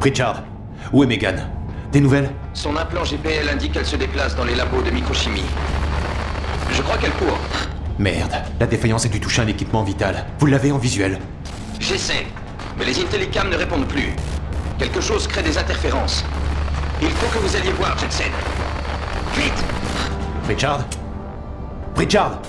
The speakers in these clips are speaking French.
Pritchard, où est Megan? Des nouvelles? Son implant GPL indique qu'elle se déplace dans les labos de microchimie. Je crois qu'elle court. Merde, la défaillance a dû toucher un équipement vital. Vous l'avez en visuel? J'essaie, mais les Intellicam ne répondent plus. Quelque chose crée des interférences. Il faut que vous alliez voir, Jensen. Vite! Pritchard? Pritchard!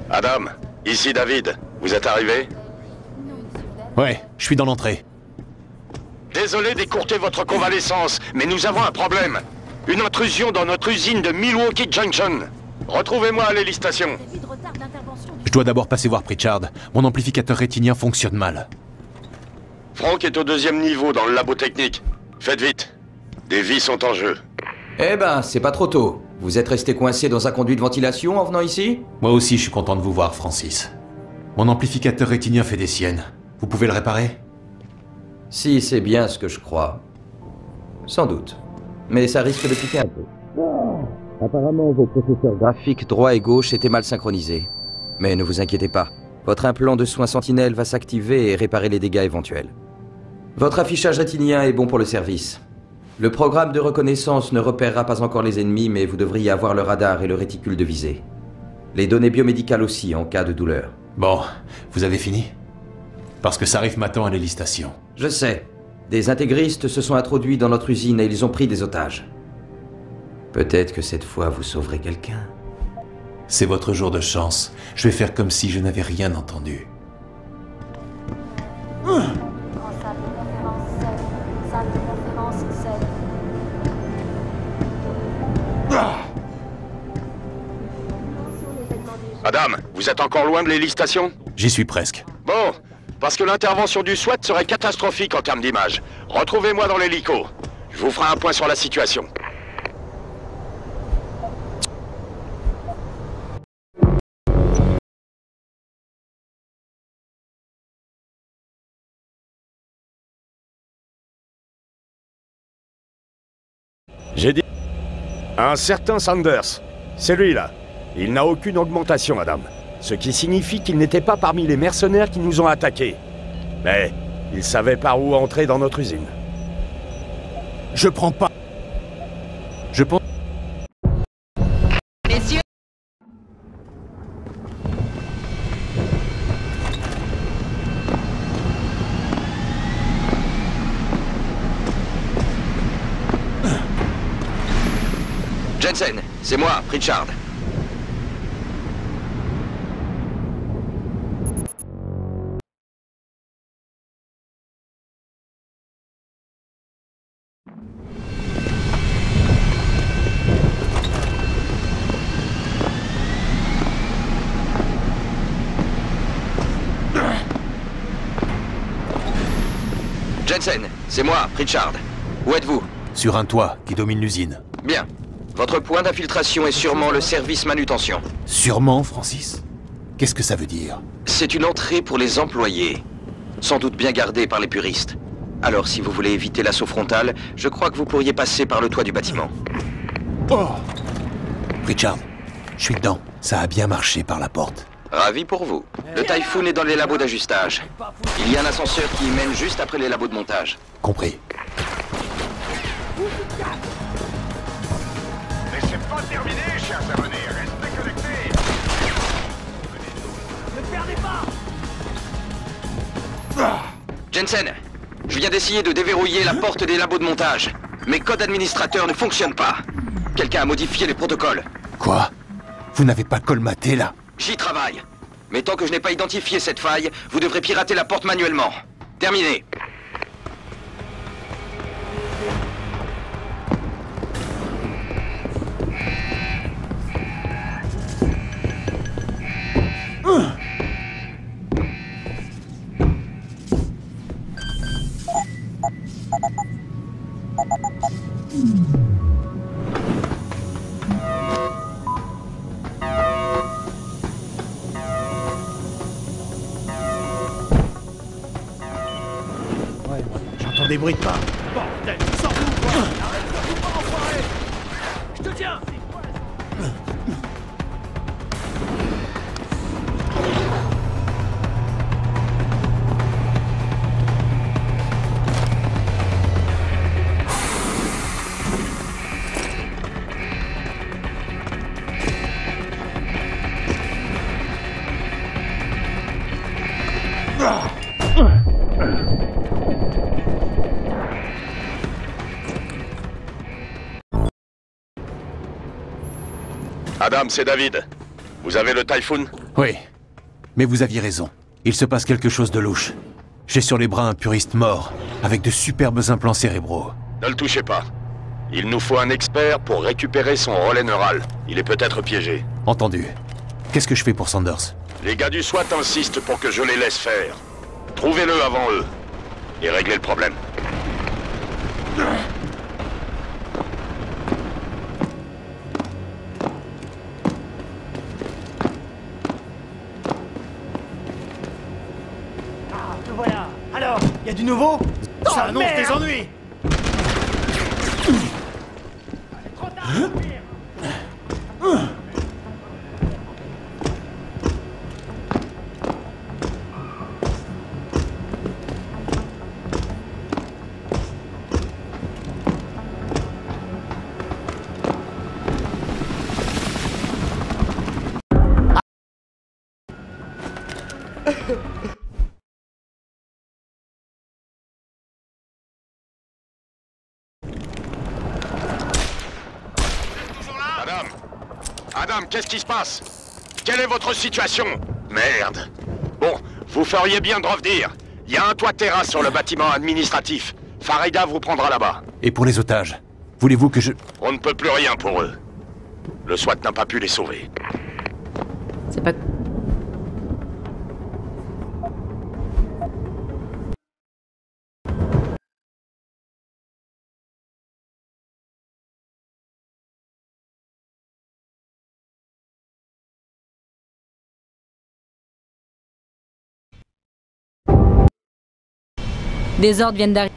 Adam, ici David. Vous êtes arrivé? Ouais, je suis dans l'entrée. Désolé d'écourter votre convalescence, mais nous avons un problème. Une intrusion dans notre usine de Milwaukee Junction. Retrouvez-moi à l'hélistation. Je dois d'abord passer voir Pritchard. Mon amplificateur rétinien fonctionne mal. Frank est au 2e niveau dans le labo technique. Faites vite. Des vies sont en jeu. Eh ben, c'est pas trop tôt. Vous êtes resté coincé dans un conduit de ventilation en venant ici? Moi aussi, je suis content de vous voir, Francis. Mon amplificateur rétinien fait des siennes. Vous pouvez le réparer? Si c'est bien ce que je crois. Sans doute. Mais ça risque de piquer un peu. Apparemment, vos processeurs graphiques droit et gauche étaient mal synchronisés. Mais ne vous inquiétez pas. Votre implant de soins Sentinelle va s'activer et réparer les dégâts éventuels. Votre affichage rétinien est bon pour le service. Le programme de reconnaissance ne repérera pas encore les ennemis, mais vous devriez avoir le radar et le réticule de visée. Les données biomédicales aussi, en cas de douleur. Bon, vous avez fini? Parce que ça arrive m'attend à l'hélistation. Je sais. Des intégristes se sont introduits dans notre usine et ils ont pris des otages. Peut-être que cette fois, vous sauverez quelqu'un. C'est votre jour de chance. Je vais faire comme si je n'avais rien entendu. Adam, vous êtes encore loin de l'hélistation? J'y suis presque. Bon, parce que l'intervention du SWAT serait catastrophique en termes d'image. Retrouvez-moi dans l'hélico. Je vous ferai un point sur la situation. J'ai dit... Un certain Sanders. C'est lui, là. Il n'a aucune augmentation, madame. Ce qui signifie qu'il n'était pas parmi les mercenaires qui nous ont attaqués. Mais il savait par où entrer dans notre usine. Je prends pas... Je pense... Messieurs, Jensen, c'est moi, Pritchard. Jensen, c'est moi, Pritchard. Où êtes-vous? Sur un toit qui domine l'usine. Bien. Votre point d'infiltration est sûrement le service manutention. Sûrement, Francis? Qu'est-ce que ça veut dire? C'est une entrée pour les employés. Sans doute bien gardée par les puristes. Alors si vous voulez éviter l'assaut frontal, je crois que vous pourriez passer par le toit du bâtiment. Oh! Richard, je suis dedans. Ça a bien marché par la porte. Ravi pour vous. Le Typhoon est dans les labos d'ajustage. Il y a un ascenseur qui y mène juste après les labos de montage. Compris. Mais c'est pas terminé, chers abonnés. Restez connectés. Ne perdez pas! Jensen, je viens d'essayer de déverrouiller la porte des labos de montage. Mes codes administrateurs ne fonctionnent pas. Quelqu'un a modifié les protocoles. Quoi? Vous n'avez pas colmaté, là? J'y travaille. Mais tant que je n'ai pas identifié cette faille, vous devrez pirater la porte manuellement. Terminé. J'entends des bruits de pas. Bordel, sors-nous, quoi! Arrête de vous pas, enfoiré! Je te tiens! Adam, c'est David. Vous avez le Typhoon? Oui. Mais vous aviez raison. Il se passe quelque chose de louche. J'ai sur les bras un puriste mort, avec de superbes implants cérébraux. Ne le touchez pas. Il nous faut un expert pour récupérer son relais neural. Il est peut-être piégé. Entendu. Qu'est-ce que je fais pour Sanders? Les gars du SWAT insistent pour que je les laisse faire. Trouvez-le avant eux. Et réglez le problème. Te voilà! Alors, y a du nouveau? Ça annonce des ennuis! Trop tard pour fuir. Adam! Adam, qu'est-ce qui se passe? Quelle est votre situation? Merde. Bon, vous feriez bien de revenir. Il y a un toit terrasse sur le bâtiment administratif. Farida vous prendra là-bas. Et pour les otages? Voulez-vous que je... On ne peut plus rien pour eux. Le SWAT n'a pas pu les sauver. C'est pas... Des ordres viennent d'arriver.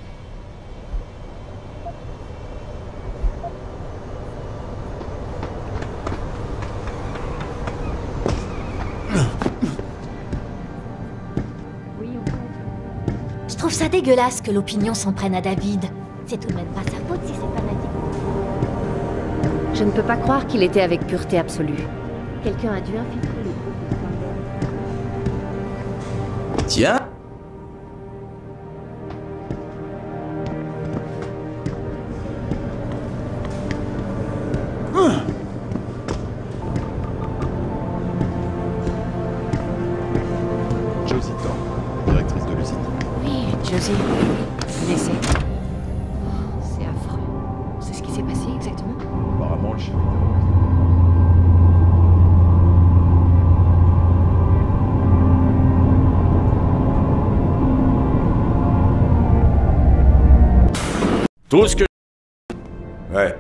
Je trouve ça dégueulasse que l'opinion s'en prenne à David. C'est tout de même pas sa faute si c'est fanatique. Je ne peux pas croire qu'il était avec pureté absolue. Quelqu'un a dû infiltrer les groupes. Tiens. Josie Thorne, directrice de l'usine. Oui, Josie. Blessée. Oh, c'est affreux. C'est ce qui s'est passé exactement? Apparemment, le chef était Tout ce que... Ouais.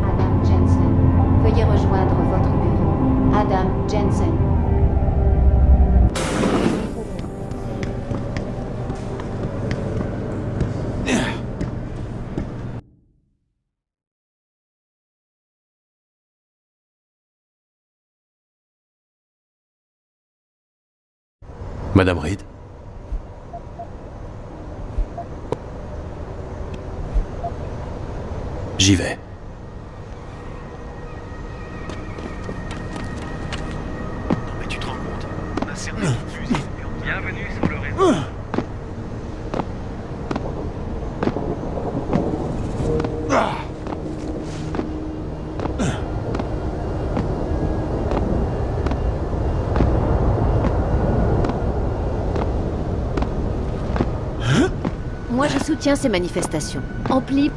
Adam Jensen. Veuillez rejoindre votre bureau. Adam Jensen. Madame Reed? J'y vais. Mais tu te rends compte? On a cerné une fusil. Bienvenue sur le réseau. Moi, je soutiens ces manifestations. Ampli.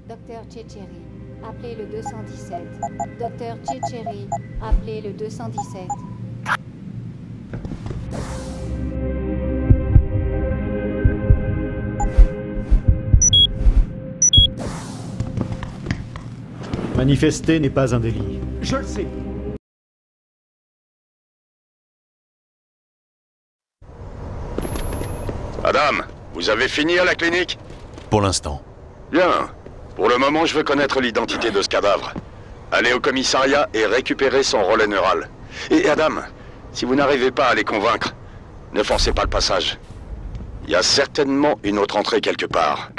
Docteur Tchétchéry, appelez le 217. Docteur Tchétchéry, appelez le 217. Manifester n'est pas un délit. Je le sais. Adam, vous avez fini à la clinique? Pour l'instant. Bien. Pour le moment, je veux connaître l'identité de ce cadavre. Allez au commissariat et récupérez son relais neural. Et Adam, si vous n'arrivez pas à les convaincre, ne forcez pas le passage. Il y a certainement une autre entrée quelque part.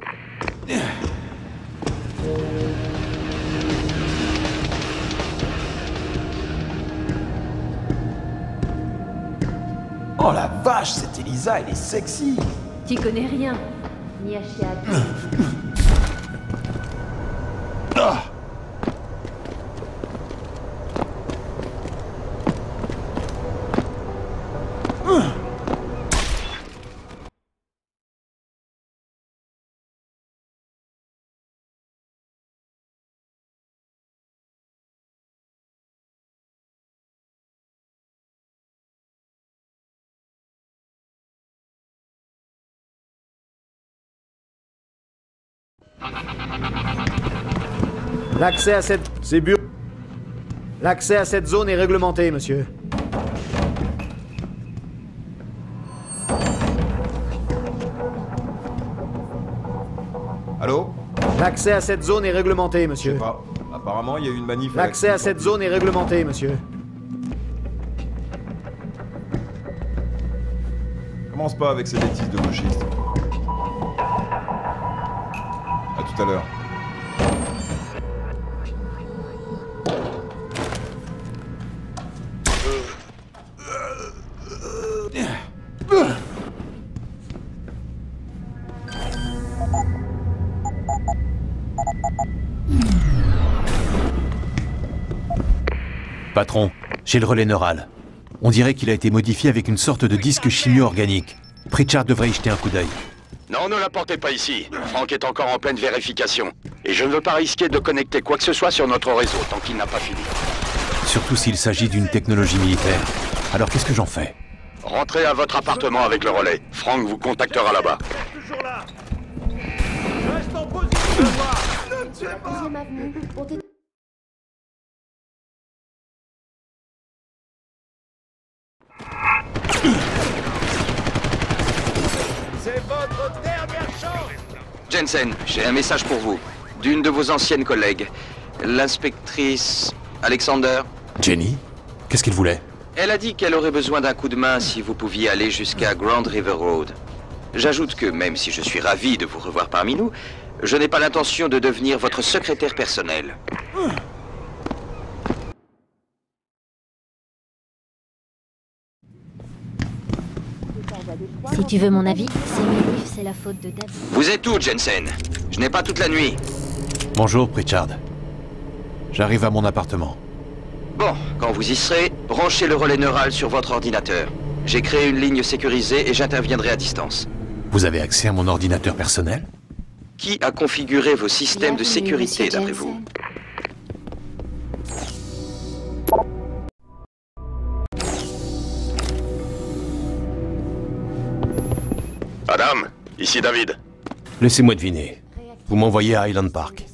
Oh la vache, cette Elisa, elle est sexy. T'y connais rien. Ni à chiad. L'accès à cette... C'est bureau. L'accès à cette zone est réglementé, monsieur. Allô? L'accès à cette zone est réglementé, Je monsieur. sais pas. Apparemment, il y a eu une manif. L'accès à cette zone est réglementé, monsieur. Commence pas avec ces bêtises de gauchistes. À tout à l'heure. Patron, j'ai le relais neural. On dirait qu'il a été modifié avec une sorte de disque chimio-organique. Pritchard devrait y jeter un coup d'œil. Non, ne l'apportez pas ici. Frank est encore en pleine vérification. Et je ne veux pas risquer de connecter quoi que ce soit sur notre réseau tant qu'il n'a pas fini. Surtout s'il s'agit d'une technologie militaire. Alors qu'est-ce que j'en fais? Rentrez à votre appartement avec le relais. Frank vous contactera là-bas. Toujours là. Je reste en position. Ne me tuez pas. Deuxième avenue. On t'est- C'est votre dernière chance. Jensen, j'ai un message pour vous. D'une de vos anciennes collègues, l'inspectrice Alexander. Jenny? Qu'est-ce qu'il voulait? Elle a dit qu'elle aurait besoin d'un coup de main si vous pouviez aller jusqu'à Grand River Road. J'ajoute que même si je suis ravi de vous revoir parmi nous, je n'ai pas l'intention de devenir votre secrétaire personnel. Si tu veux mon avis, ces manifs, c'est la faute de David. Vous êtes où, Jensen? Je n'ai pas toute la nuit. Bonjour, Pritchard. J'arrive à mon appartement. Bon, quand vous y serez, branchez le relais neural sur votre ordinateur. J'ai créé une ligne sécurisée et j'interviendrai à distance. Vous avez accès à mon ordinateur personnel? Qui a configuré vos systèmes de sécurité, d'après vous? Adam, ici David. Laissez-moi deviner. Vous m'envoyez à Highland Park.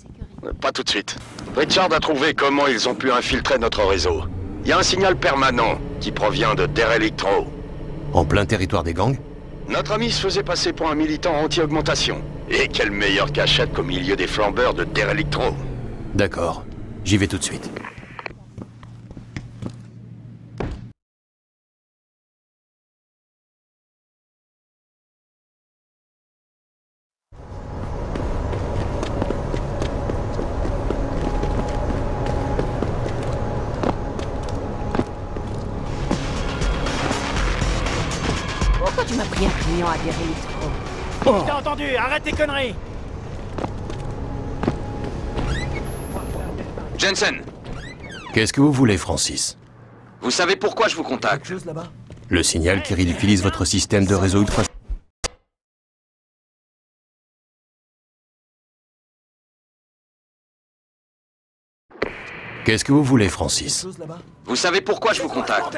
Pas tout de suite. Richard a trouvé comment ils ont pu infiltrer notre réseau. Il y a un signal permanent qui provient de Derelictro. En plein territoire des gangs? Notre ami se faisait passer pour un militant anti-augmentation. Et quelle meilleure cachette qu'au milieu des flambeurs de Derelictro. D'accord. J'y vais tout de suite. Pourquoi tu m'as pris un client à Derelictro? T'as entendu? Arrête tes conneries! Jensen, Qu'est-ce que vous voulez, Francis? vous savez pourquoi je vous contacte? Le signal qui ridiculise votre système de réseau ultra... Qu'est-ce que vous voulez, Francis? Vous savez pourquoi je vous contacte?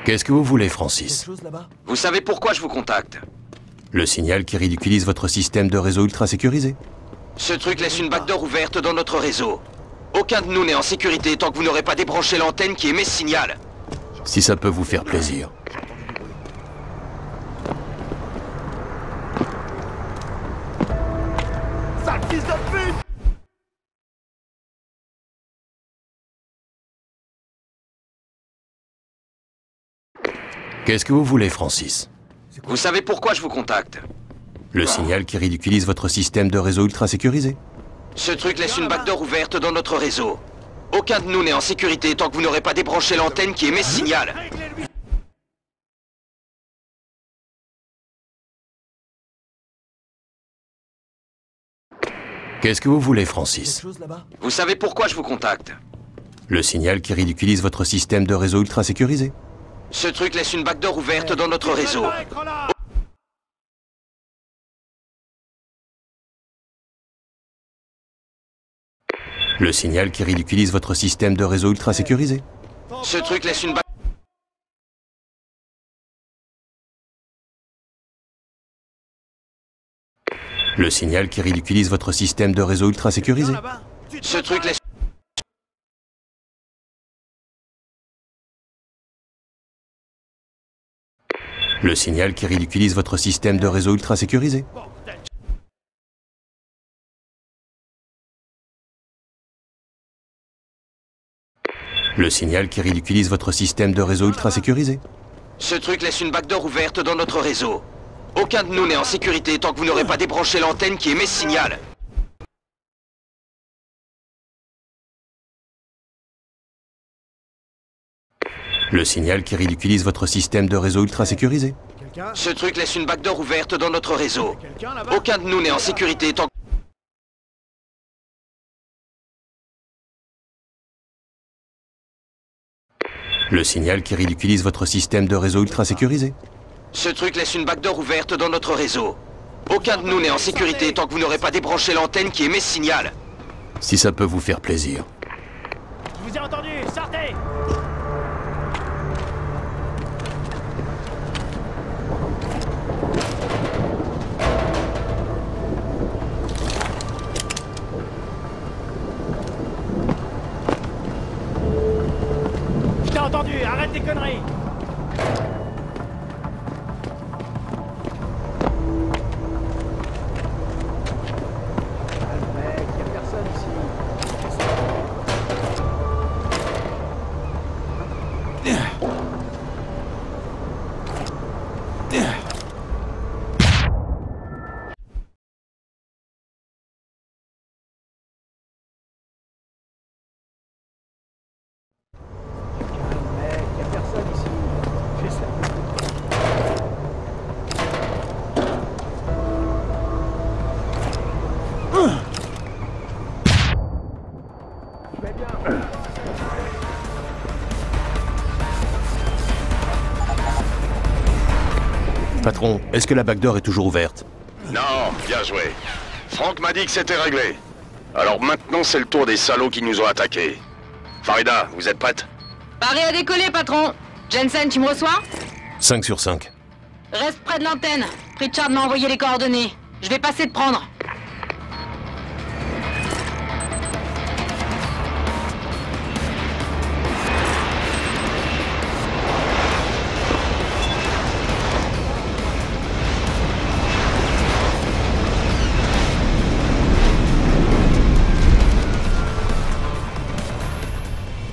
Qu'est-ce que vous voulez, Francis? Vous savez pourquoi je vous contacte? Le signal qui ridiculise votre système de réseau ultra sécurisé. Ce truc laisse une backdoor ouverte dans notre réseau. Aucun de nous n'est en sécurité tant que vous n'aurez pas débranché l'antenne qui émet ce signal. Si ça peut vous faire plaisir. Sale fils de pute! Qu'est-ce que vous voulez, Francis? Vous savez pourquoi je vous contacte? Le signal qui ridiculise votre système de réseau ultra sécurisé. Ce truc laisse une backdoor ouverte dans notre réseau. Aucun de nous n'est en sécurité tant que vous n'aurez pas débranché l'antenne qui émet ce signal. Qu'est-ce que vous voulez, Francis? Vous savez pourquoi je vous contacte? Le signal qui ridiculise votre système de réseau ultra sécurisé. Ce truc laisse une backdoor ouverte dans notre réseau. Le signal qui ridiculise votre système de réseau ultra sécurisé. Ce truc laisse une backdoor... Le signal qui ridiculise votre système de réseau ultra sécurisé. Ce truc laisse... Le signal qui ridiculise votre système de réseau ultra sécurisé. Le signal qui ridiculise votre système de réseau ultra sécurisé. Ce truc laisse une backdoor ouverte dans notre réseau. Aucun de nous n'est en sécurité tant que vous n'aurez pas débranché l'antenne qui émet ce signal. Le signal qui ridiculise votre système de réseau ultra sécurisé. Ce truc laisse une backdoor ouverte dans notre réseau. Aucun de nous n'est en sécurité tant que... Le signal qui ridiculise votre système de réseau ultra sécurisé. Ce truc laisse une backdoor ouverte dans notre réseau. Aucun de nous n'est en sécurité tant que vous n'aurez pas débranché l'antenne qui émet ce signal. Si ça peut vous faire plaisir. Je vous ai entendu, sortez! Je t'ai entendu, arrête tes conneries! Patron, est-ce que la backdoor est toujours ouverte? Non, bien joué. Franck m'a dit que c'était réglé. Alors maintenant, c'est le tour des salauds qui nous ont attaqués. Farida, vous êtes prête? Paré à décoller, patron. Jensen, tu me reçois? 5 sur 5. Reste près de l'antenne. Pritchard m'a envoyé les coordonnées. Je vais passer te prendre.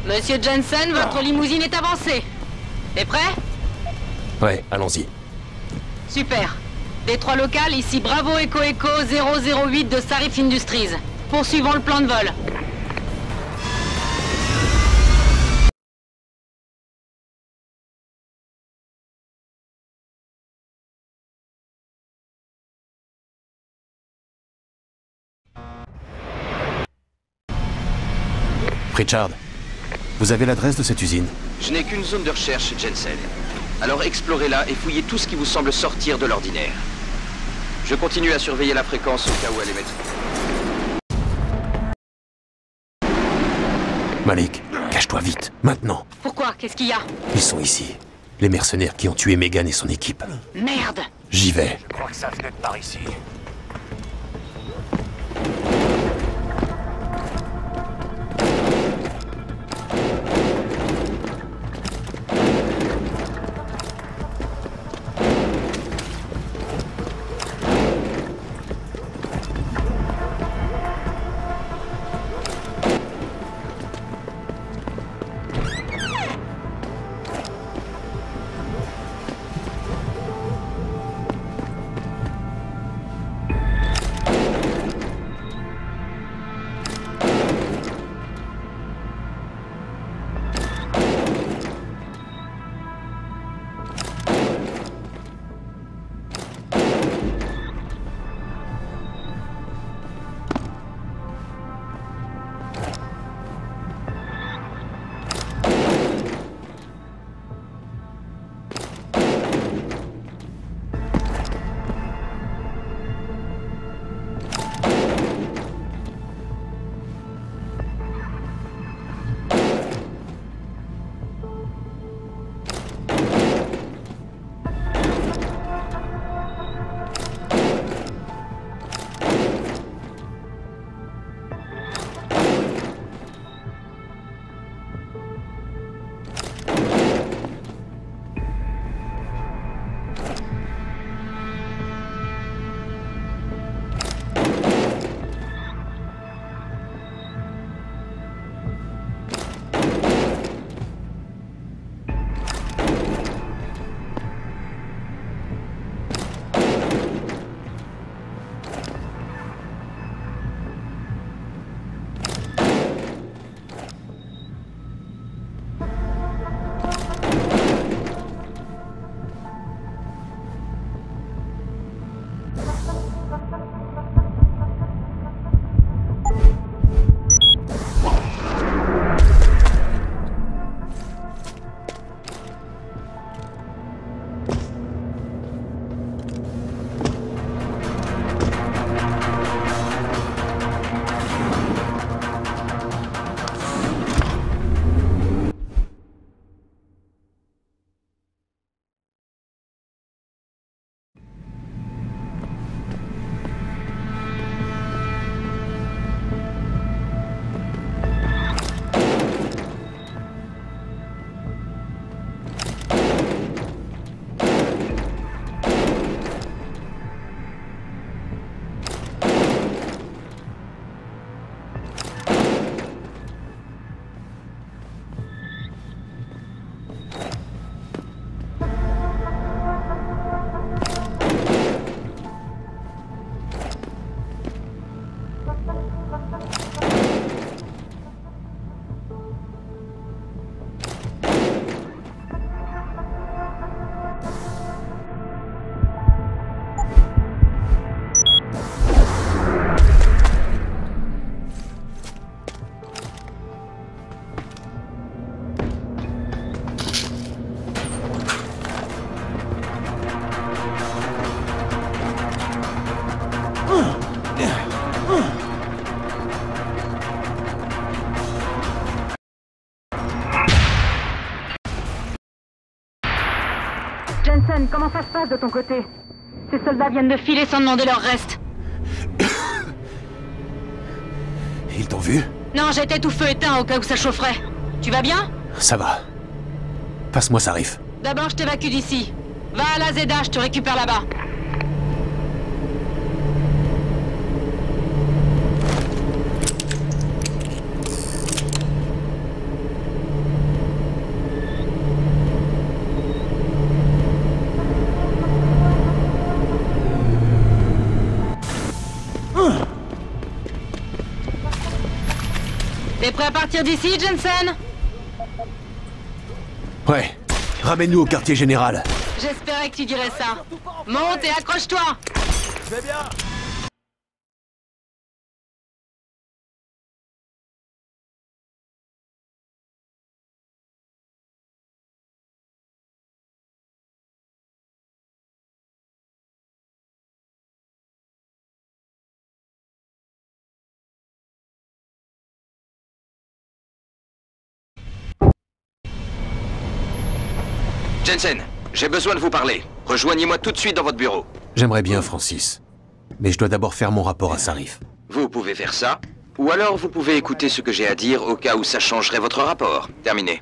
Monsieur Jensen, votre limousine est avancée. T'es prêt? Ouais, allons-y. Super. Détroit local, ici Bravo Echo Echo 008 de Sarif Industries. Poursuivons le plan de vol. Pritchard, vous avez l'adresse de cette usine? Je n'ai qu'une zone de recherche, Jensen. Alors explorez-la et fouillez tout ce qui vous semble sortir de l'ordinaire. Je continue à surveiller la fréquence au cas où elle émet. Malik, cache-toi vite, maintenant. Pourquoi? Qu'est-ce qu'il y a? Ils sont ici. Les mercenaires qui ont tué Megan et son équipe. Merde! J'y vais. Je crois que ça venait de par ici. Jensen, comment ça se passe de ton côté? Ces soldats viennent de filer sans demander leur reste. Ils t'ont vu? Non, j'étais tout feu éteint au cas où ça chaufferait. Tu vas bien? Ça va. Passe-moi Sarif. D'abord, je t'évacue d'ici. Va à la Zeda, je te récupère là-bas. T'es prêt à partir d'ici, Jensen? Ouais. Ramène-nous au quartier général. J'espérais que tu dirais ça. Monte et accroche-toi. Je vais bien. Jensen, j'ai besoin de vous parler. Rejoignez-moi tout de suite dans votre bureau. J'aimerais bien, Francis. Mais je dois d'abord faire mon rapport à Sarif. Vous pouvez faire ça, ou alors vous pouvez écouter ce que j'ai à dire au cas où ça changerait votre rapport. Terminé.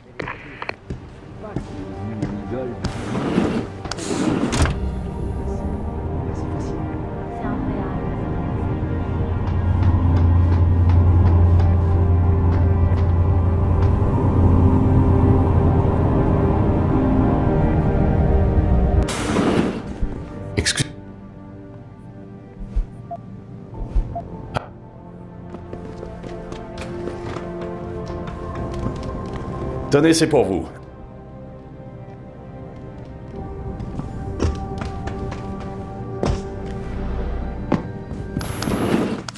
Tenez, c'est pour vous.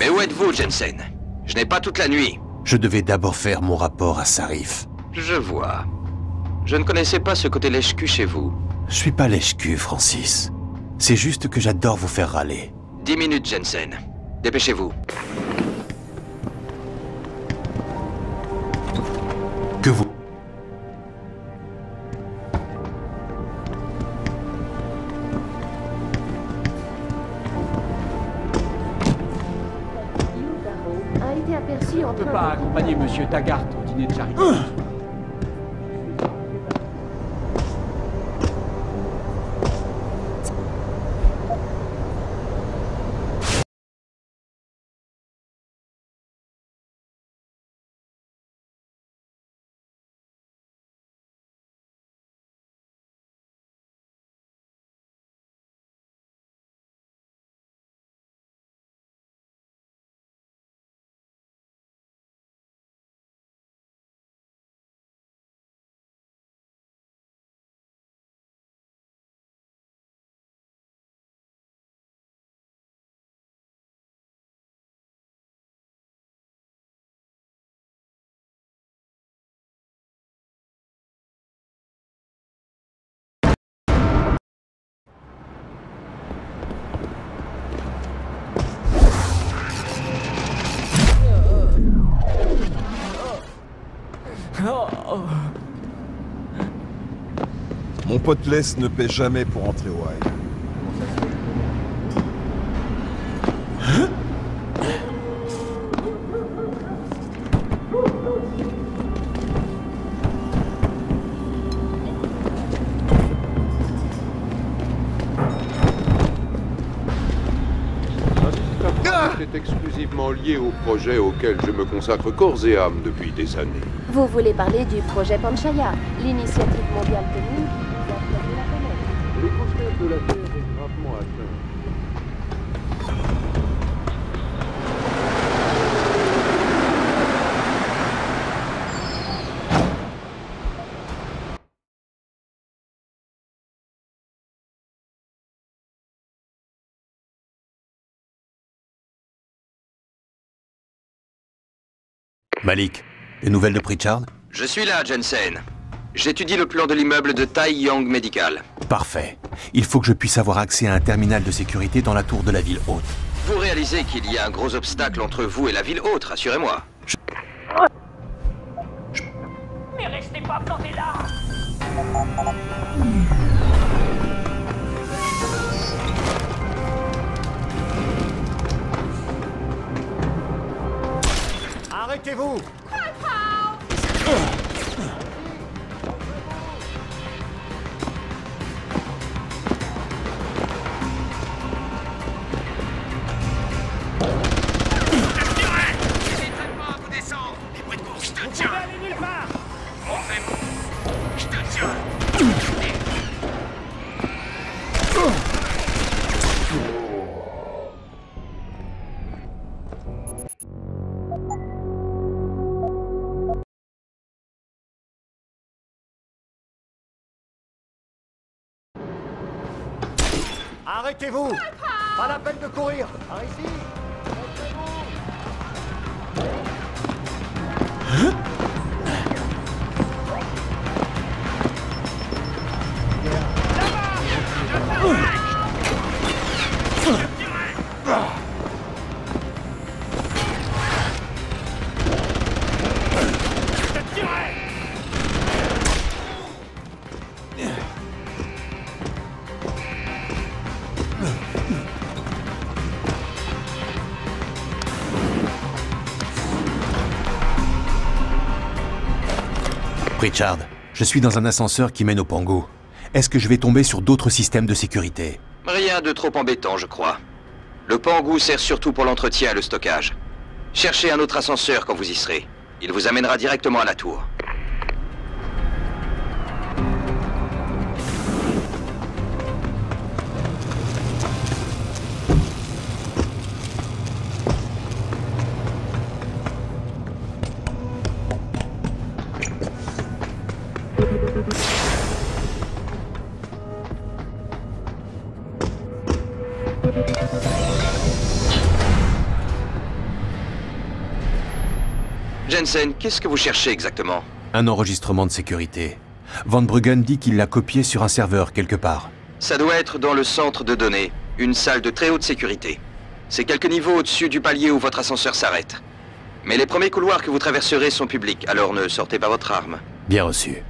Mais où êtes-vous, Jensen? Je n'ai pas toute la nuit. Je devais d'abord faire mon rapport à Sarif. Je vois. Je ne connaissais pas ce côté lèche-cul chez vous. Je suis pas lèche-cul, Francis. C'est juste que j'adore vous faire râler. 10 minutes, Jensen. Dépêchez-vous. Que vous... On ne peut pas accompagner Monsieur Taggart au dîner de charité. Mon pote Les ne paie jamais pour entrer au rail. est exclusivement lié au projet auquel je me consacre corps et âme depuis des années. Vous voulez parler du projet Panchaya, l'initiative mondiale commune qui vise à faire la planète. L'écosphère de la Terre est gravement atteinte. Malik, des nouvelles de Pritchard? Je suis là, Jensen. J'étudie le plan de l'immeuble de Tai Yang Medical. Parfait. Il faut que je puisse avoir accès à un terminal de sécurité dans la tour de la ville haute. Vous réalisez qu'il y a un gros obstacle entre vous et la ville haute, rassurez-moi. Mais restez pas plantés là! Arrêtez-vous! Arrêtez-vous! Pas la peine de courir! Par ici! Richard, je suis dans un ascenseur qui mène au Pango. Est-ce que je vais tomber sur d'autres systèmes de sécurité? Rien de trop embêtant, je crois. Le Pango sert surtout pour l'entretien et le stockage. Cherchez un autre ascenseur quand vous y serez. Il vous amènera directement à la tour. Jensen, qu'est-ce que vous cherchez exactement? Un enregistrement de sécurité. Van Bruggen dit qu'il l'a copié sur un serveur quelque part. Ça doit être dans le centre de données, une salle de très haute sécurité. C'est quelques niveaux au-dessus du palier où votre ascenseur s'arrête. Mais les premiers couloirs que vous traverserez sont publics, alors ne sortez pas votre arme. Bien reçu.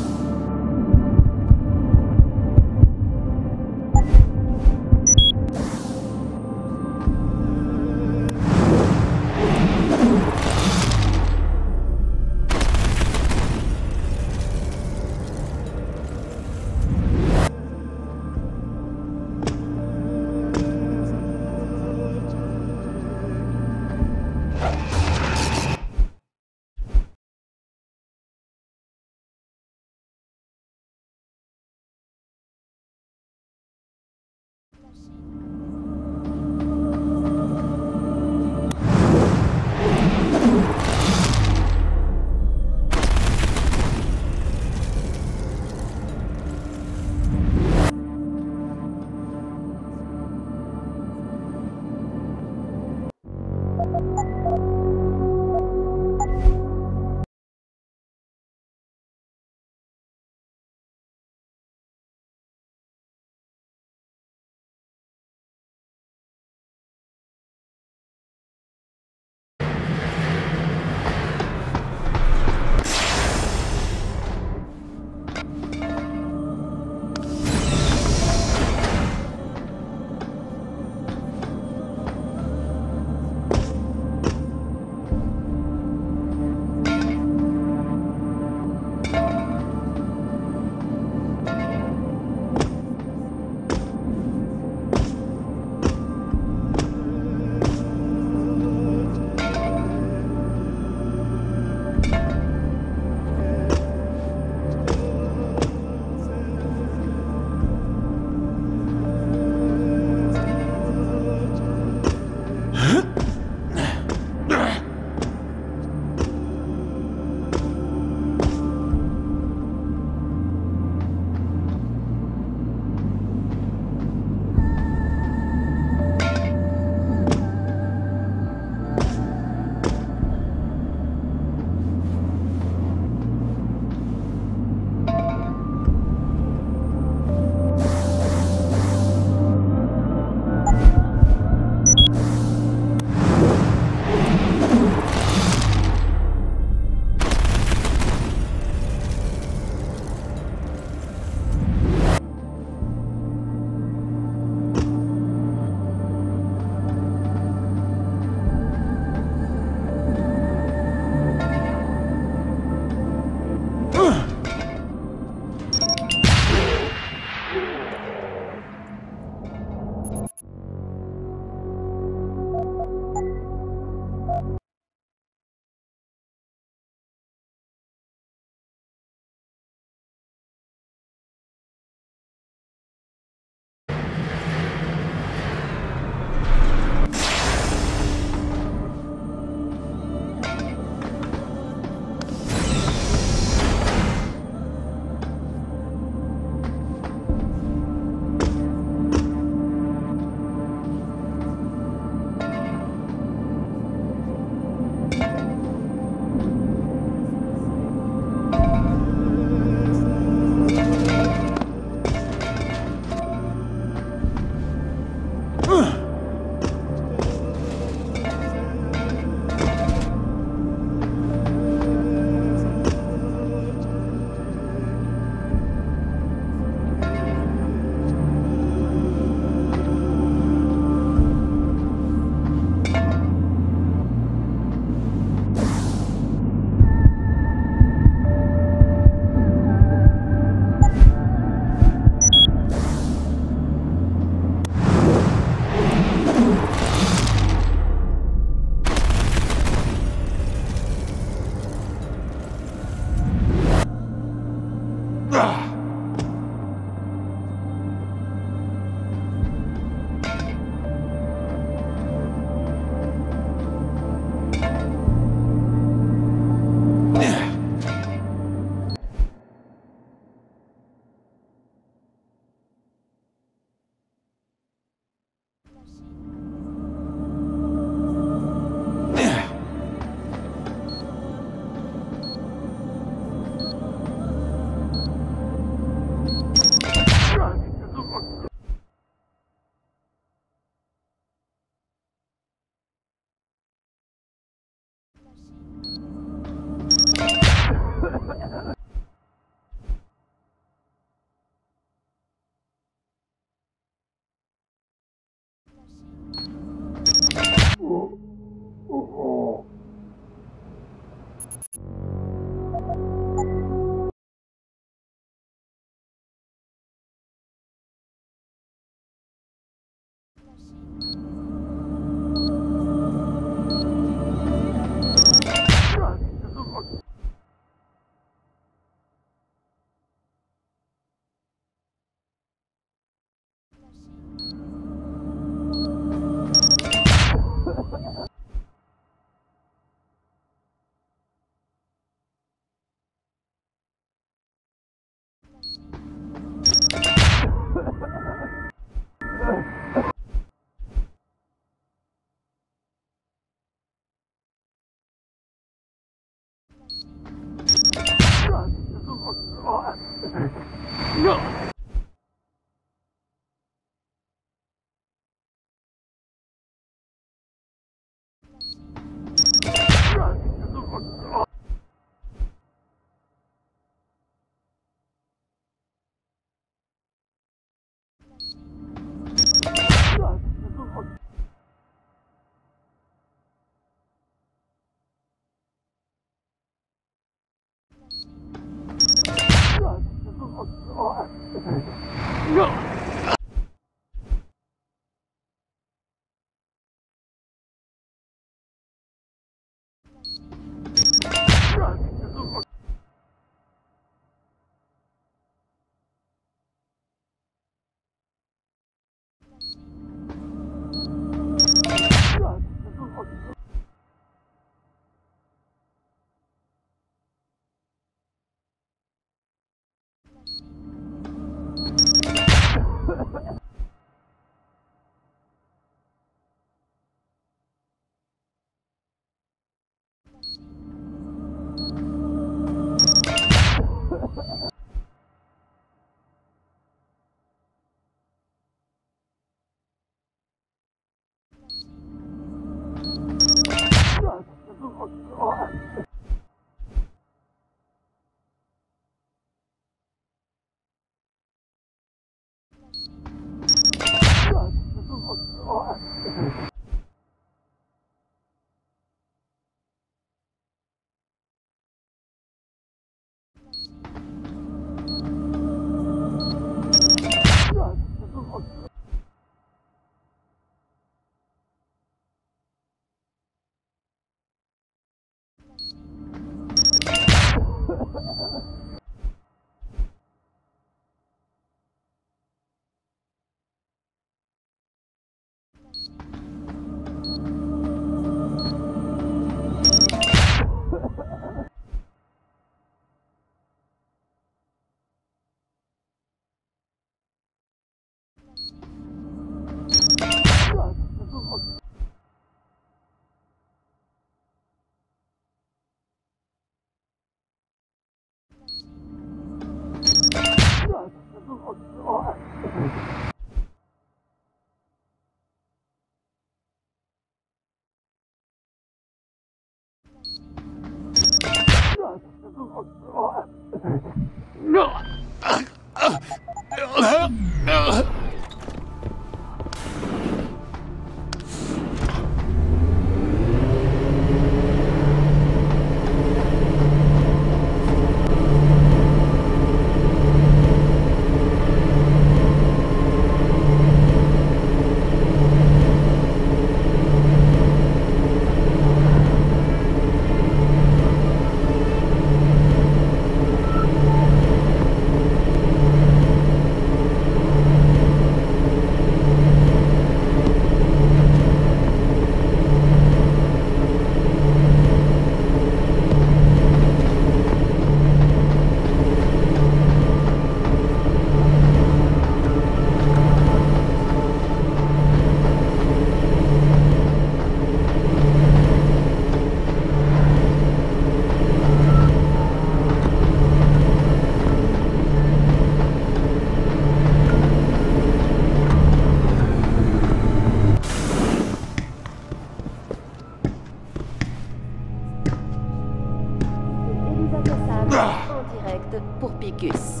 Elisabeth Sam, En direct pour Picus.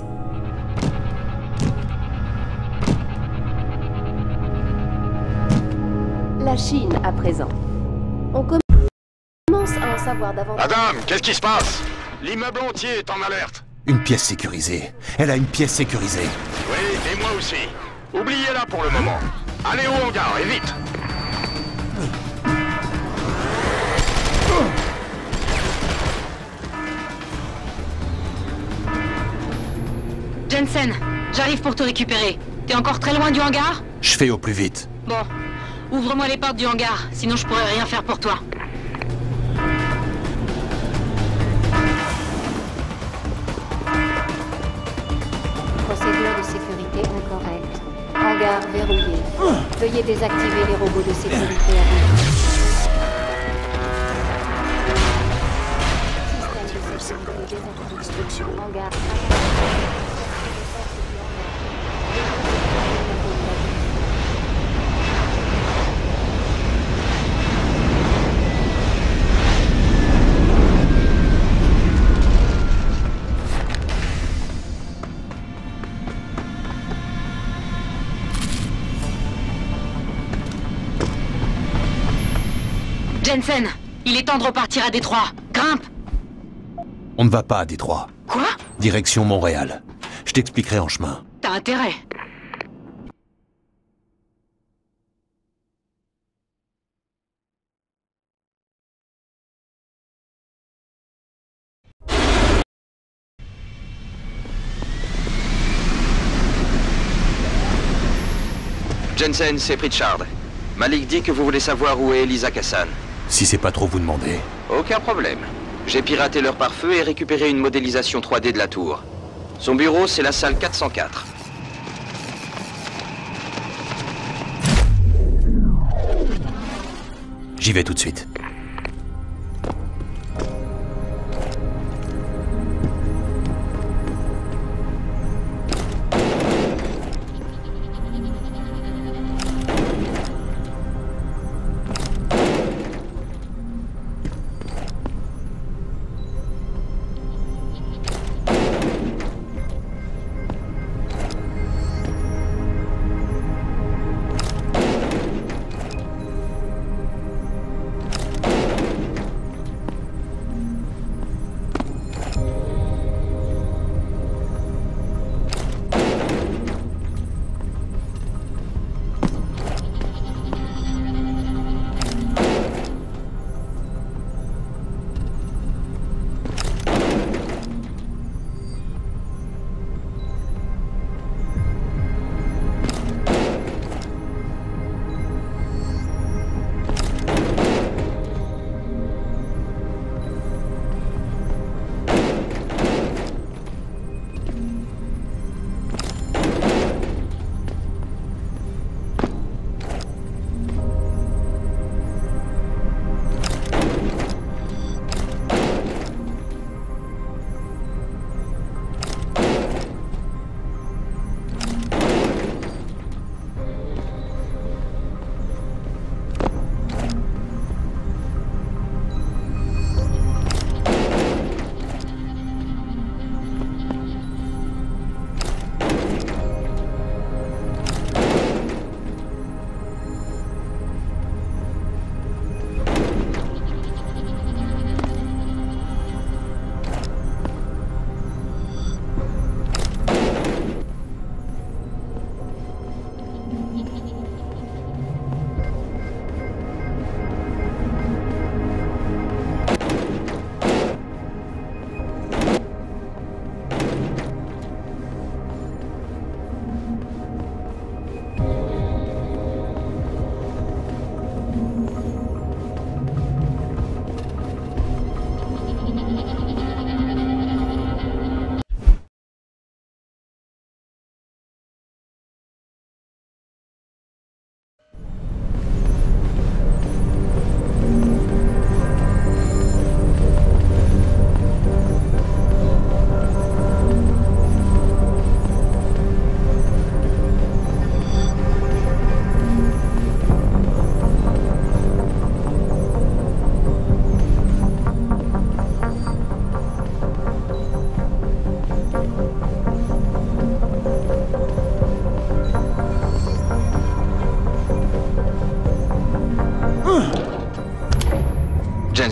La Chine à présent. On commence à en savoir davantage. Madame, qu'est-ce qui se passe? L'immeuble entier est en alerte. Une pièce sécurisée. Elle a une pièce sécurisée. Oui, et moi aussi. Oubliez-la pour le moment. Allez au hangar, et vite. Jensen, j'arrive pour te récupérer. T'es encore très loin du hangar? Je fais au plus vite. Bon, ouvre-moi les portes du hangar, sinon je pourrais rien faire pour toi. Procédure de sécurité incorrecte. Hangar verrouillé. Veuillez désactiver les robots de sécurité à venir. Système de sécurité désactivé. Hangar. Jensen, il est temps de repartir à Détroit. Grimpe! On ne va pas à Détroit. Quoi? Direction Montréal. Je t'expliquerai en chemin. T'as intérêt. Jensen, c'est Pritchard. Malik dit que vous voulez savoir où est Elisa Kassan. Si c'est pas trop vous demander. Aucun problème. J'ai piraté leur pare-feu et récupéré une modélisation 3D de la tour. Son bureau, c'est la salle 404. J'y vais tout de suite.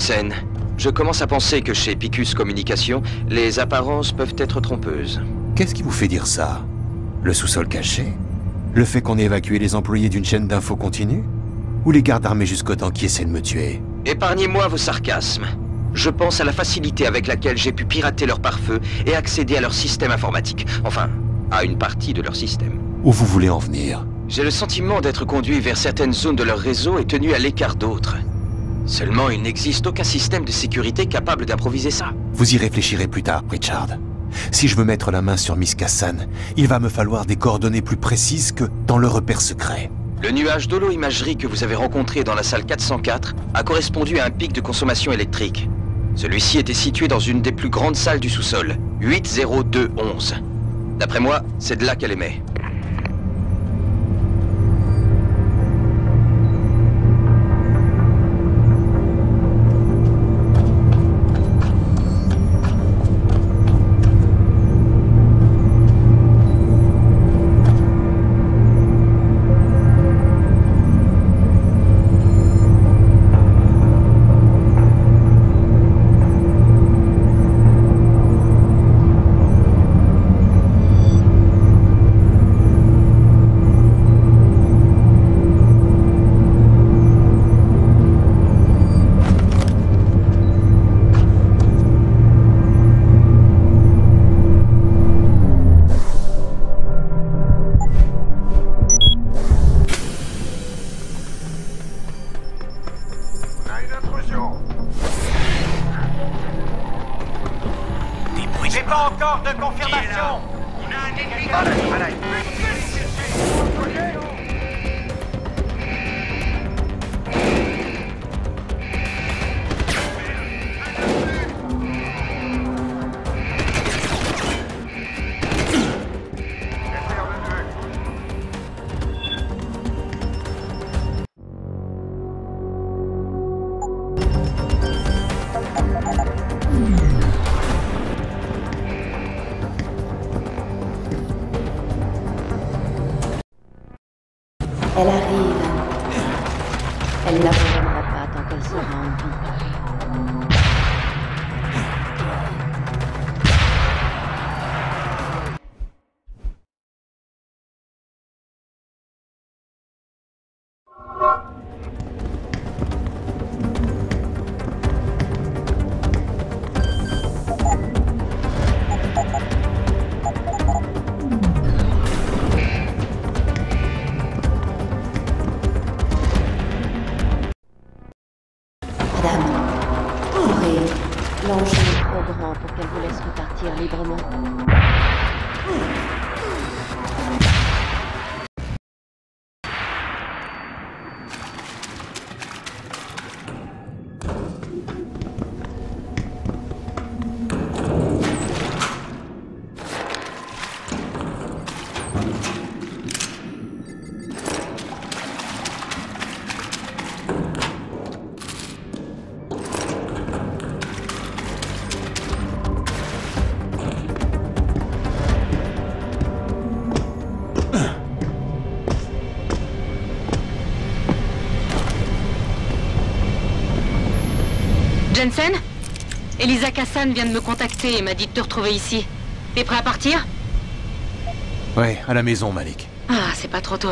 Jensen. Je commence à penser que chez Picus Communication, les apparences peuvent être trompeuses. Qu'est-ce qui vous fait dire ça? Le sous-sol caché? Le fait qu'on ait évacué les employés d'une chaîne d'infos continue? Ou les gardes armés jusqu'au temps qui essaient de me tuer? Épargnez-moi vos sarcasmes. Je pense à la facilité avec laquelle j'ai pu pirater leur pare-feu et accéder à leur système informatique. Enfin, à une partie de leur système. Où vous voulez en venir? J'ai le sentiment d'être conduit vers certaines zones de leur réseau et tenu à l'écart d'autres. Seulement, il n'existe aucun système de sécurité capable d'improviser ça. Vous y réfléchirez plus tard, Pritchard. Si je veux mettre la main sur Miss Kassan, il va me falloir des coordonnées plus précises que dans le repère secret. Le nuage d'holo-imagerie que vous avez rencontré dans la salle 404 a correspondu à un pic de consommation électrique. Celui-ci était situé dans une des plus grandes salles du sous-sol, 80211. D'après moi, c'est de là qu'elle émet. J'ai pas encore de confirmation. On a un ennemi. Elle arrive. Elle n'abandonnera pas tant qu'elle sera en vie. L'enjeu est trop grand pour qu'elle vous laisse repartir librement. Jensen? Elisa Kassan vient de me contacter et m'a dit de te retrouver ici. T'es prêt à partir? Ouais, à la maison, Malik. Ah, c'est pas trop tôt.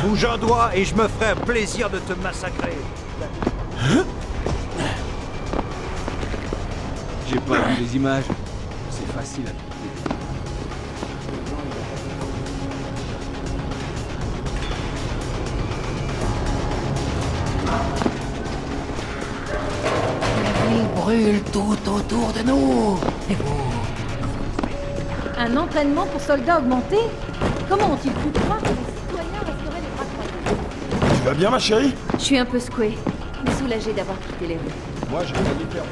Bouge un doigt et je me ferai un plaisir de te massacrer. J'ai pas vu les images. C'est facile à trouver. Il brûle tout autour de nous. Et vous? Un entraînement pour soldats augmentés? Comment ont-ils pu croire que les citoyens resteraient les bras croisés? Tu vas bien, ma chérie? Je suis un peu secouée, mais soulagée d'avoir quitté les rues. Moi, j'ai rien dû faire.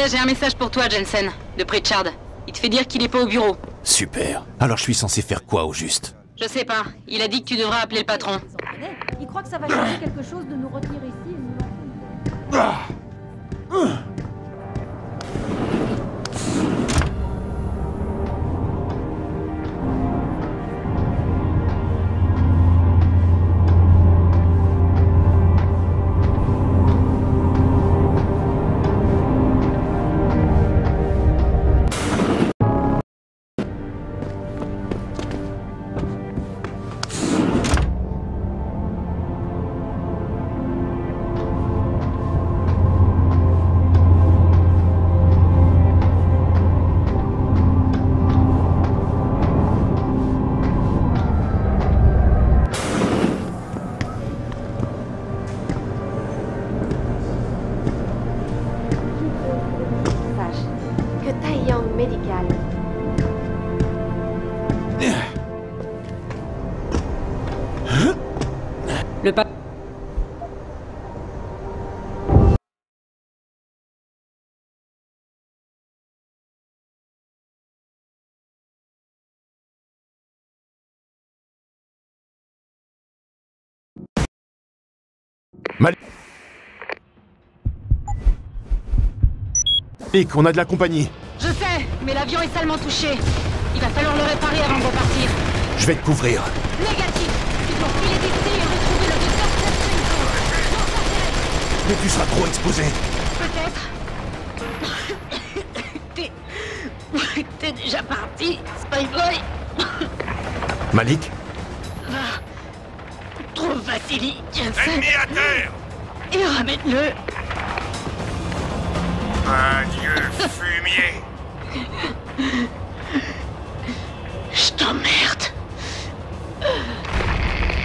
J'ai un message pour toi, Jensen, de Pritchard. Il te fait dire qu'il est pas au bureau. Super. Alors je suis censé faire quoi au juste? Je sais pas. Il a dit que tu devras appeler le patron. Il croit que ça va changer quelque chose de nous retenir ici et nous lancer. Le pa... Malik, on a de la compagnie. Je sais, mais l'avion est salement touché. Il va falloir le réparer avant de repartir. Je vais te couvrir. Négatif. Tu dois filer d'ici et retrouver le docteur Shevchenko. Mais tu seras trop exposé. Peut-être. T'es déjà parti, Spyboy. Malik? Trouve Vassili, Jensen. Ennemi à terre! Et ramène-le. Un dieu fumier! Je t'emmerde.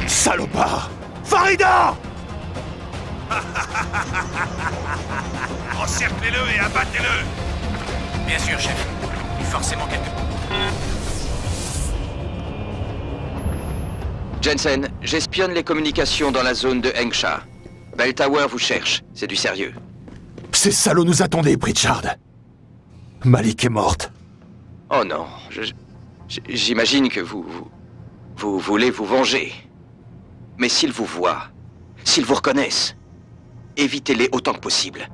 Salopard! Farida! Encerclez-le et abattez-le! Bien sûr, chef. Forcément quelque... Jensen, j'espionne les communications dans la zone de Hengsha. Bell Tower vous cherche, c'est du sérieux. Ces salauds nous attendaient, Pritchard. Malik est morte. Oh non, j'imagine que vous voulez vous venger. Mais s'ils vous voient, s'ils vous reconnaissent, évitez-les autant que possible.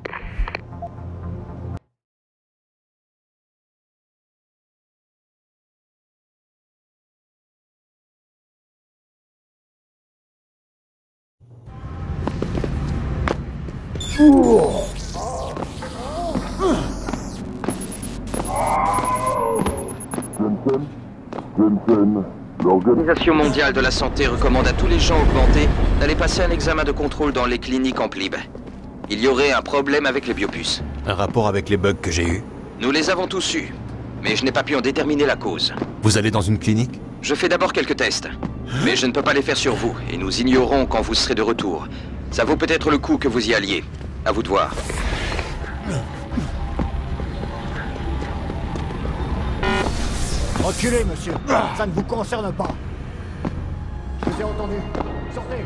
Jensen, L'Organisation mondiale de la santé recommande à tous les gens augmentés d'aller passer un examen de contrôle dans les cliniques en plib. Il y aurait un problème avec les biopuces. Un rapport avec les bugs que j'ai eus? Nous les avons tous eus, mais je n'ai pas pu en déterminer la cause. Vous allez dans une clinique? Je fais d'abord quelques tests, mais je ne peux pas les faire sur vous, et nous ignorons quand vous serez de retour. Ça vaut peut-être le coup que vous y alliez. À vous de voir. Reculez, monsieur. Ça ne vous concerne pas. Je vous ai entendu. Sortez.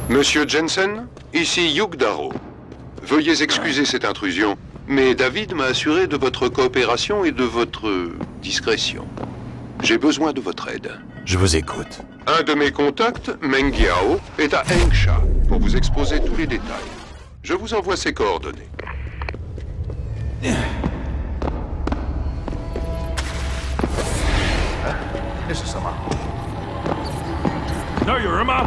Monsieur Jensen, ici Hugh Darrow. Veuillez excuser cette intrusion, mais David m'a assuré de votre coopération et de votre discrétion. J'ai besoin de votre aide. Je vous écoute. Un de mes contacts, Meng Yao, est à Hengsha pour vous exposer tous les détails. Je vous envoie ses coordonnées. No, Yurima!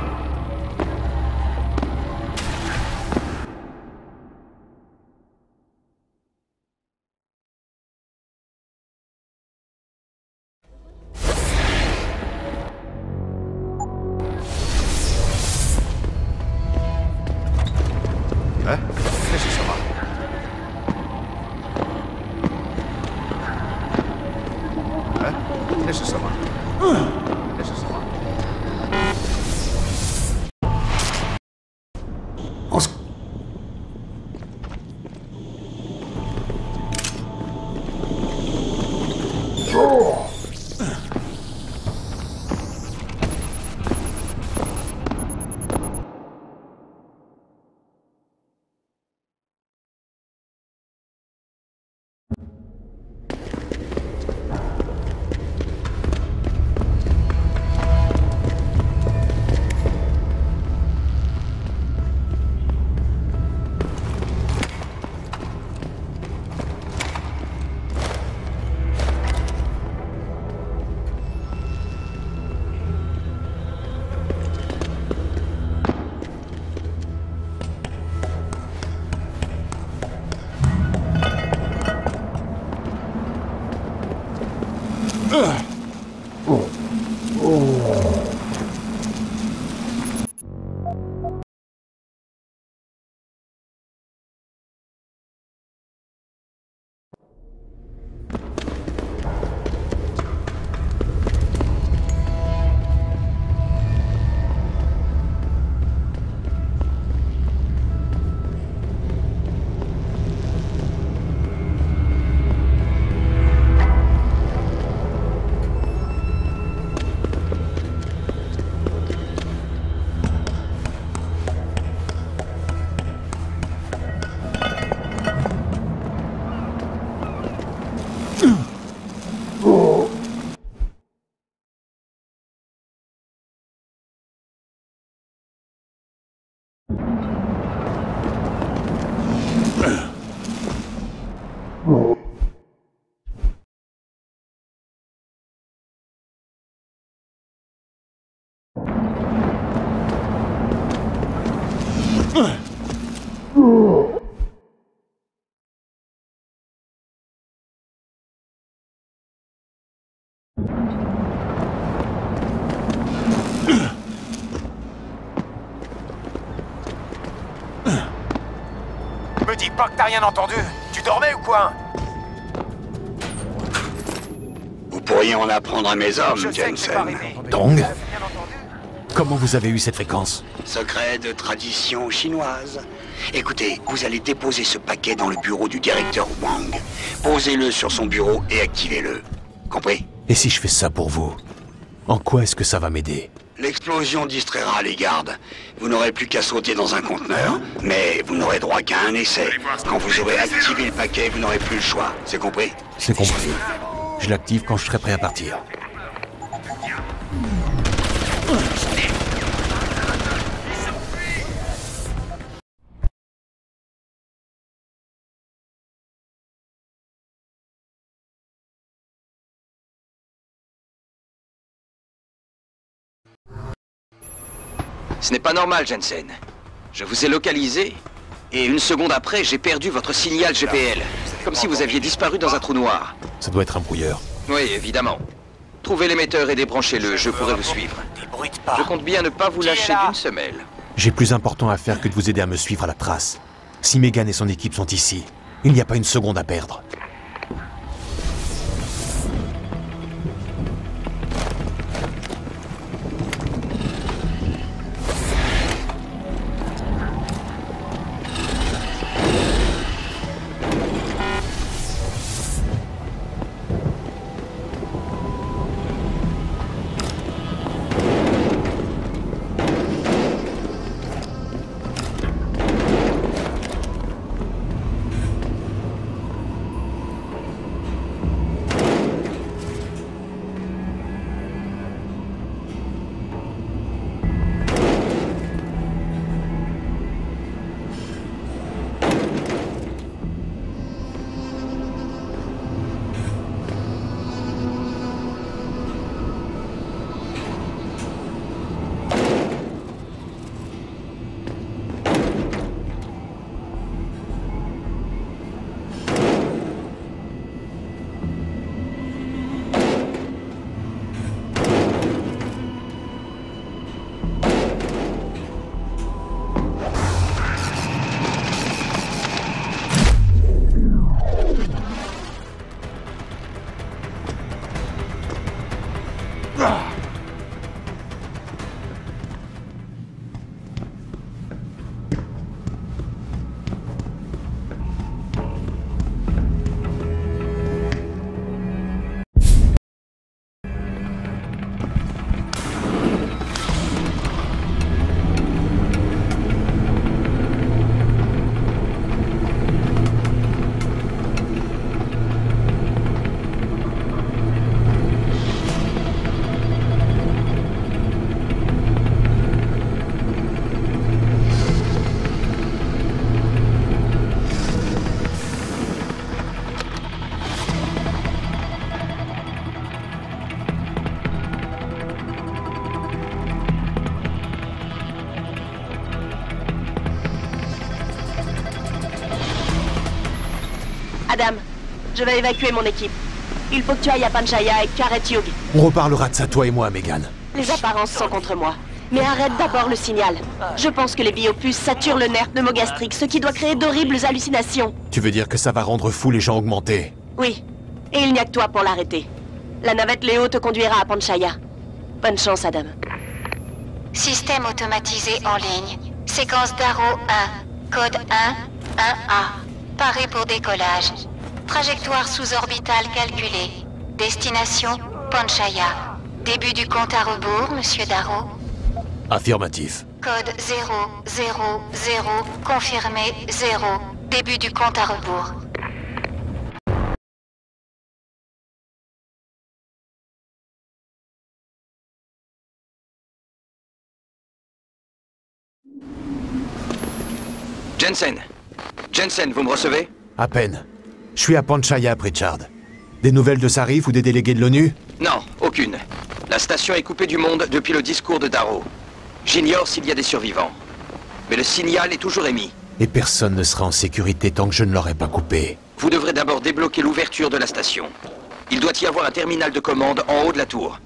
Me dis pas que t'as rien entendu. Tu dormais ou quoi? Vous pourriez en apprendre à mes hommes, Jensen. Dong? Comment vous avez eu cette fréquence? Secret de tradition chinoise. Écoutez, vous allez déposer ce paquet dans le bureau du directeur Wang. Posez-le sur son bureau et activez-le. Compris? Et si je fais ça pour vous? En quoi est-ce que ça va m'aider? L'explosion distraira les gardes. Vous n'aurez plus qu'à sauter dans un conteneur, mais vous n'aurez droit qu'à un essai. Quand vous aurez activé le paquet, vous n'aurez plus le choix. C'est compris? C'est compris. Je l'active quand je serai prêt à partir. Ce n'est pas normal, Jensen. Je vous ai localisé, et une seconde après, j'ai perdu votre signal GPL. Comme si vous aviez disparu dans un trou noir. Ça doit être un brouilleur. Oui, évidemment. Trouvez l'émetteur et débranchez-le, je pourrai vous suivre. Je compte bien ne pas vous lâcher d'une semelle. J'ai plus important à faire que de vous aider à me suivre à la trace. Si Megan et son équipe sont ici, il n'y a pas une seconde à perdre. Adam, je vais évacuer mon équipe. Il faut que tu ailles à Panchaya et qu'arrête Hugh. On reparlera de ça, toi et moi, Megan. Les apparences sont contre moi. Mais arrête d'abord le signal. Je pense que les biopuces saturent le nerf pneumogastrique, ce qui doit créer d'horribles hallucinations. Tu veux dire que ça va rendre fou les gens augmentés? Oui. Et il n'y a que toi pour l'arrêter. La navette Léo te conduira à Panchaya. Bonne chance, Adam. Système automatisé en ligne. Séquence Darrow 1. Code 1-1A. Paré pour décollage. Trajectoire sous-orbitale calculée. Destination Panchaya. Début du compte à rebours, monsieur Darrow. Affirmatif. Code 000. Confirmé 0. Début du compte à rebours. Jensen, vous me recevez? À peine. Je suis à Panchaya, Pritchard. Des nouvelles de Sarif ou des délégués de l'ONU? Non, aucune. La station est coupée du monde depuis le discours de Darrow. J'ignore s'il y a des survivants. Mais le signal est toujours émis. Et personne ne sera en sécurité tant que je ne l'aurai pas coupé. Vous devrez d'abord débloquer l'ouverture de la station. Il doit y avoir un terminal de commande en haut de la tour.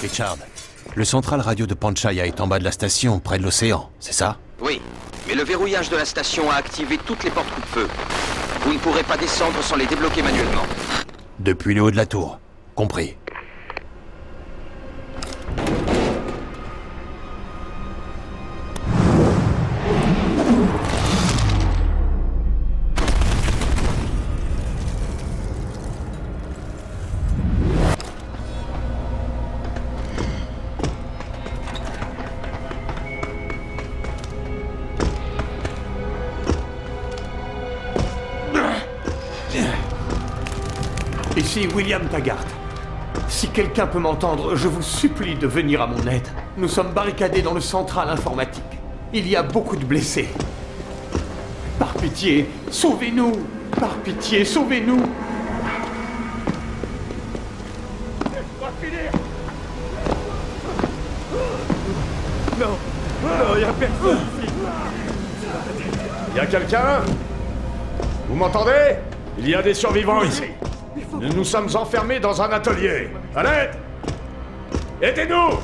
Richard, le central radio de Panchaya est en bas de la station, près de l'océan, c'est ça? Oui, mais le verrouillage de la station a activé toutes les portes coupe-feu. Vous ne pourrez pas descendre sans les débloquer manuellement. Depuis le haut de la tour. Compris. Ici William Taggart. Si quelqu'un peut m'entendre, je vous supplie de venir à mon aide. Nous sommes barricadés dans le central informatique. Il y a beaucoup de blessés. Par pitié, sauvez-nous! Par pitié, sauvez-nous! Laisse-moi finir! Non! Non, il n'y a personne ici! Y a quelqu'un? Vous m'entendez? Il y a des survivants ici. Nous nous sommes enfermés dans un atelier. À l'aide! Aidez-nous!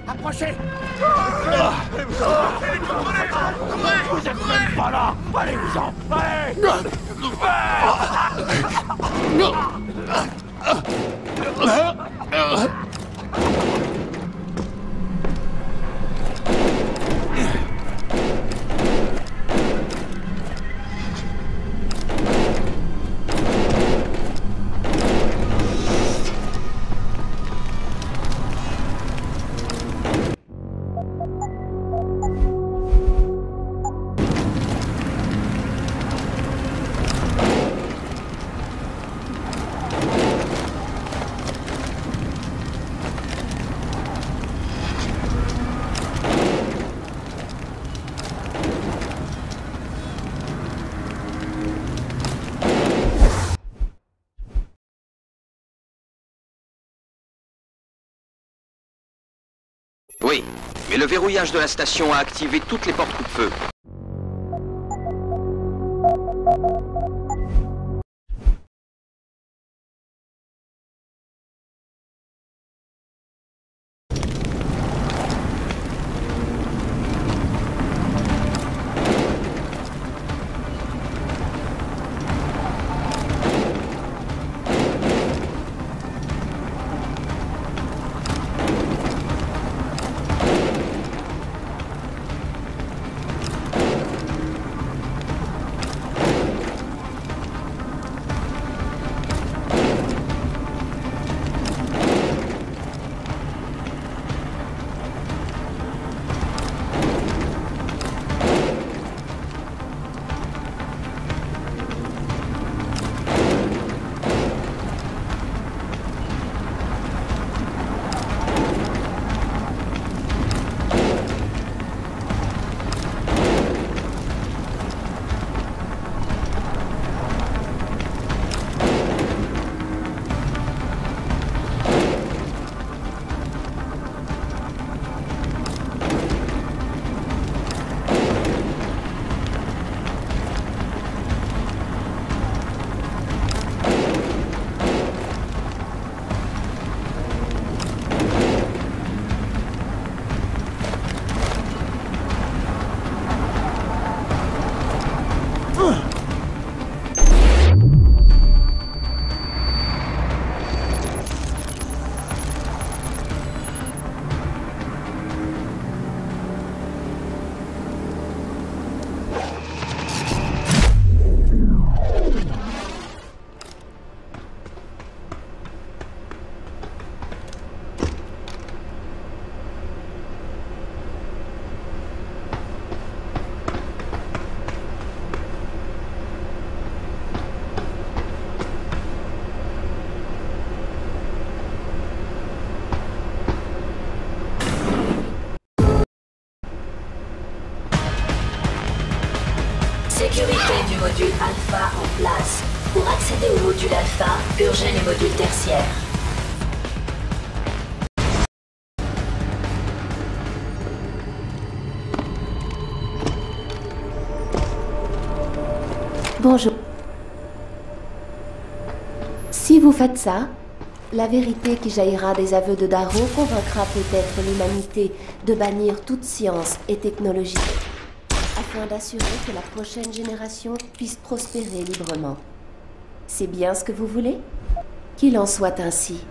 Approchez! Vous êtes même pas là! Allez-vous-en! Allez! Oui, mais le verrouillage de la station a activé toutes les portes coupe-feu. Sécurité du module Alpha en place. Pour accéder au module Alpha, purgez les modules tertiaires. Bonjour. Si vous faites ça, la vérité qui jaillira des aveux de Darrow convaincra peut-être l'humanité de bannir toute science et technologie, afin d'assurer que la prochaine génération puisse prospérer librement. C'est bien ce que vous voulez? Qu'il en soit ainsi.